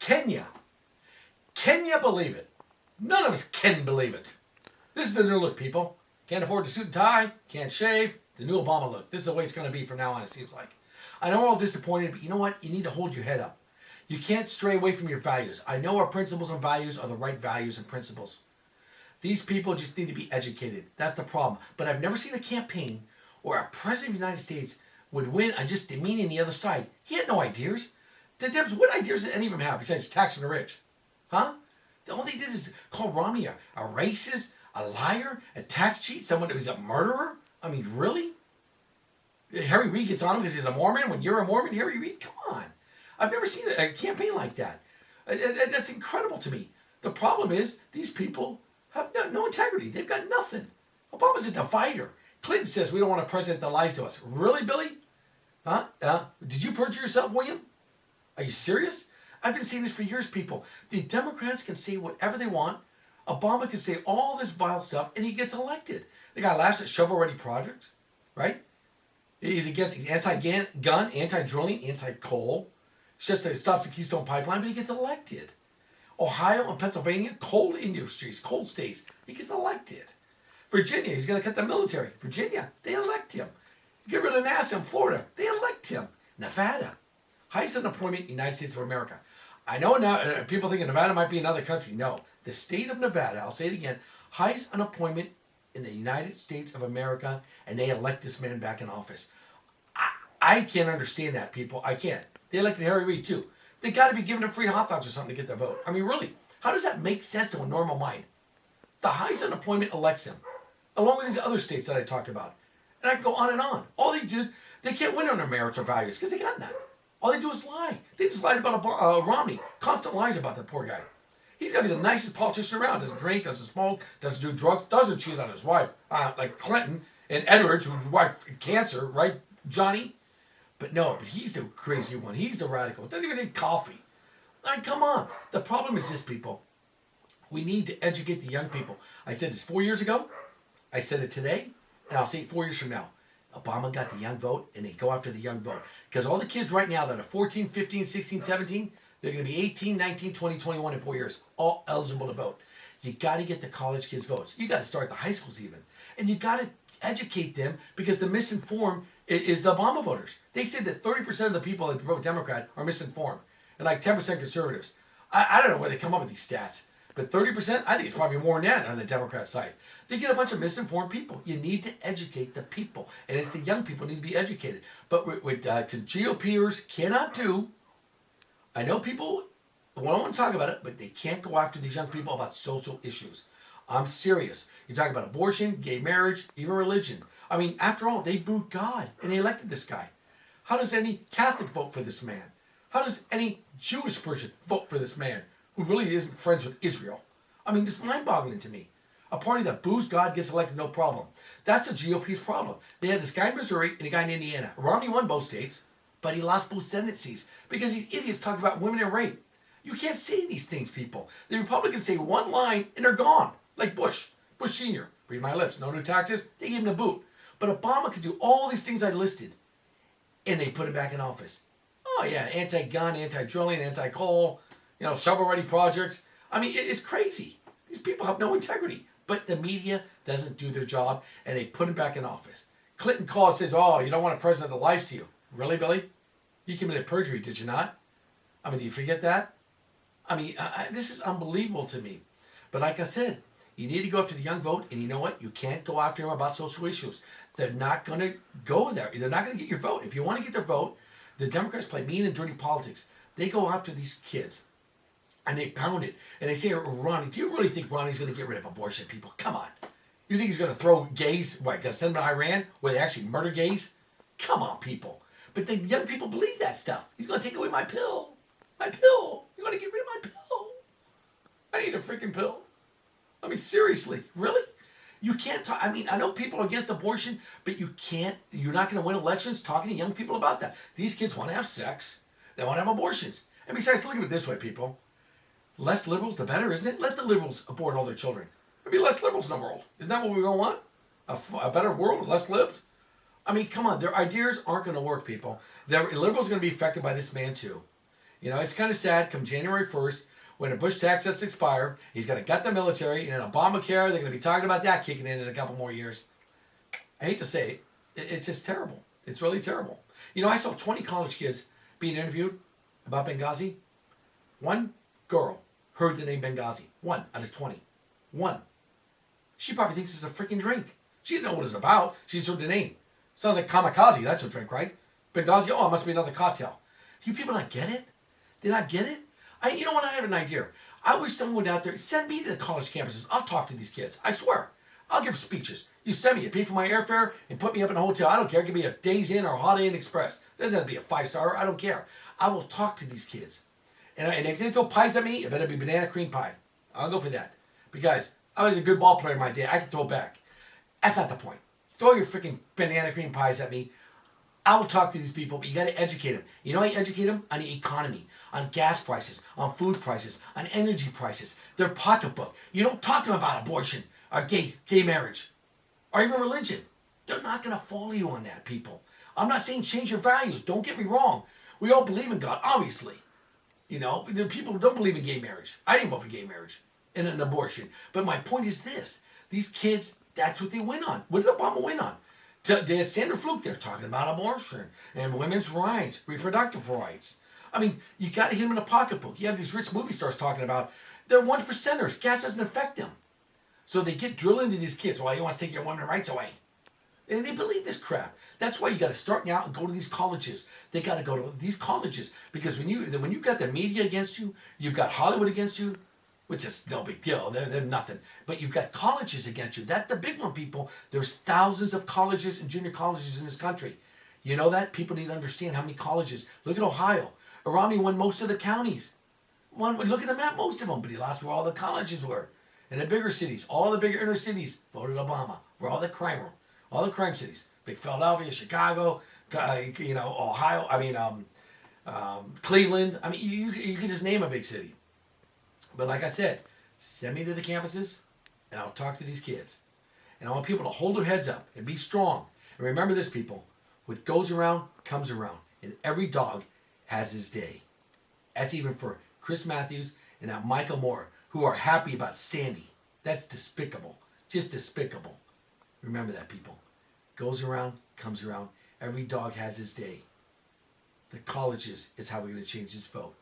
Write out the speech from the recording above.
Kenya. Can you believe it? None of us can believe it. This is the new look, people. Can't afford the suit and tie, can't shave. The new Obama look. This is the way it's going to be from now on, it seems like. I know we're all disappointed, but you know what? You need to hold your head up. You can't stray away from your values. I know our principles and values are the right values and principles. These people just need to be educated. That's the problem. But I've never seen a campaign where a president of the United States would win on just demeaning the other side. He had no ideas. The Dems, what ideas did any of them have besides taxing the rich? Huh? All they did is call Romney a racist, a liar, a tax cheat, someone who was a murderer. I mean, really? Harry Reid gets on him because he's a Mormon. When you're a Mormon, Harry Reid, come on. I've never seen a campaign like that. That's incredible to me. The problem is these people have no integrity. They've got nothing. Obama's a divider. Clinton says we don't want a president that lies to us. Really, Billy? Huh? Did you perjure yourself, William? Are you serious? I've been saying this for years, people. The Democrats can say whatever they want. Obama can say all this vile stuff, and he gets elected. The guy laughs at shovel-ready projects, right? He's anti-gun, anti-drilling, anti-coal. Just that he stops the Keystone Pipeline, but he gets elected. Ohio and Pennsylvania, coal industries, coal states. He gets elected. Virginia, he's going to cut the military. Virginia, they elect him. Get rid of NASA in Florida, they elect him. Nevada, highest unemployment in the United States of America. I know now people think Nevada might be another country. No, the state of Nevada, I'll say it again, highest unemployment in the United States of America, and they elect this man back in office. I can't understand that, people. I can't. They elected Harry Reid too. They got to be giving them free hot dogs or something to get their vote. I mean, really, how does that make sense to a normal mind? The highest unemployment elects him, along with these other states that I talked about. And I can go on and on. All they did, they can't win on their merits or values because they got none. All they do is lie. They just lied about Romney. Constant lies about that poor guy. He's got to be the nicest politician around. Doesn't drink, doesn't smoke, doesn't do drugs, doesn't cheat on his wife. Like Clinton and Edwards, whose wife had cancer, right, Johnny? But he's the crazy one. He's the radical. Doesn't even need coffee. Come on. The problem is this, people. We need to educate the young people. I said this 4 years ago. I said it today. And I'll say it 4 years from now. Obama got the young vote, and they go after the young vote. Because all the kids right now that are 14, 15, 16, 17, they're going to be 18, 19, 20, 21 in 4 years, all eligible to vote. You got to get the college kids' votes. You got to start the high schools even. And you got to educate them because the misinformed is the Obama voters. They said that 30% of the people that vote Democrat are misinformed and like 10% conservatives. I don't know where they come up with these stats, but 30%, I think it's probably more than that on the Democrat side. They get a bunch of misinformed people. You need to educate the people, and it's the young people who need to be educated. But what GOPers cannot do, I know people want to talk about it, but they can't go after these young people about social issues. I'm serious. You talk about abortion, gay marriage, even religion. I mean, after all, they booed God, and they elected this guy. How does any Catholic vote for this man? How does any Jewish person vote for this man who really isn't friends with Israel? I mean, it's mind-boggling to me. A party that boos God gets elected, no problem. That's the GOP's problem. They had this guy in Missouri and a guy in Indiana. Romney won both states, but he lost both Senate seats because these idiots talked about women and rape. You can't say these things, people. The Republicans say one line and they're gone, like Bush. Bush Sr., read my lips, no new taxes, they gave him the boot. But Obama could do all these things I listed, and they put him back in office. Oh yeah, anti-gun, anti-drilling, anti-coal, shovel-ready projects. I mean, it's crazy. These people have no integrity. But the media doesn't do their job, and they put him back in office. Clinton called and says, oh, you don't want a president that lies to you. Really, Billy? You committed perjury, did you not? I mean, do you forget that? I mean, this is unbelievable to me. But like I said, you need to go after the young vote, and you know what? You can't go after them about social issues. They're not going to go there. They're not going to get your vote. If you want to get their vote, the Democrats play mean and dirty politics. They go after these kids, and they pound it. And they say, Ronnie, do you really think Ronnie's going to get rid of abortion, people? Come on. You think he's going to throw gays, going to send them to Iran where they actually murder gays? Come on, people. But the young people believe that stuff. He's going to take away my pill. My pill. You're going to get rid of my pill. I need a freaking pill. I mean, seriously, really? You can't talk. I mean, I know people are against abortion, but you're not going to win elections talking to young people about that. These kids want to have sex. They want to have abortions. And besides, look at it this way, people. Less liberals, the better, isn't it? Let the liberals abort all their children. There'll be less liberals in the world. Isn't that what we're going to want? A better world with less libs? I mean, come on. Their ideas aren't going to work, people. The liberals are going to be affected by this man, too. You know, it's kind of sad. Come January 1st, when the Bush tax cuts expire, he's going to gut the military, and then Obamacare, they're going to be talking about that kicking in a couple more years. I hate to say it, it's just terrible. It's really terrible. You know, I saw 20 college kids being interviewed about Benghazi. One girl heard the name Benghazi. 1 out of 20. 1. She probably thinks it's a freaking drink. She didn't know what it's about. She just heard the name. Sounds like kamikaze. That's a drink, right? Benghazi, oh, it must be another cocktail. Do you people not get it? They not get it? You know what? I have an idea. I wish someone went out there, send me to the college campuses. I'll talk to these kids. I swear. I'll give speeches. You send me, you pay for my airfare, and put me up in a hotel. I don't care. It could be a Days Inn or a Holiday Inn Express. It doesn't have to be a 5-star. I don't care. I will talk to these kids. And if they throw pies at me, it better be banana cream pie. I'll go for that. Because I was a good ball player in my day. I can throw it back. That's not the point. Throw your freaking banana cream pies at me. I will talk to these people, but you got to educate them. You know how you educate them? On the economy, on gas prices, on food prices, on energy prices, their pocketbook. You don't talk to them about abortion or gay marriage or even religion. They're not going to follow you on that, people. I'm not saying change your values. Don't get me wrong. We all believe in God, obviously. You know, the people who don't believe in gay marriage. I didn't vote for gay marriage and an abortion. But my point is this. These kids, that's what they win on. What did Obama win on? They had Sandra Fluke there talking about abortion and women's rights, reproductive rights. I mean, you got to hit them in the pocketbook. You have these rich movie stars talking about they're 1%ers. Gas doesn't affect them. So they get drilled into these kids. Well, he wants to take your women's rights away. And they believe this crap. That's why you got to start now and go to these colleges. They got to go to these colleges because when you got the media against you, you've got Hollywood against you, which is no big deal. They're nothing. But you've got colleges against you. That's the big one, people. There's thousands of colleges and junior colleges in this country. You know that? People need to understand how many colleges. Look at Ohio. Romney won most of the counties. Look at the map, most of them. But he lost where all the colleges were. In the bigger cities, all the bigger inner cities voted Obama. Where all the crime were. All the crime cities. Big Philadelphia, Chicago, Ohio. Cleveland. I mean, you can just name a big city. But like I said, send me to the campuses, and I'll talk to these kids. And I want people to hold their heads up and be strong. And remember this, people. What goes around, comes around. And every dog has his day. That's even for Chris Matthews and that Michael Moore, who are happy about Sandy. That's despicable. Just despicable. Remember that, people. Goes around, comes around. Every dog has his day. The colleges is how we're going to change this vote.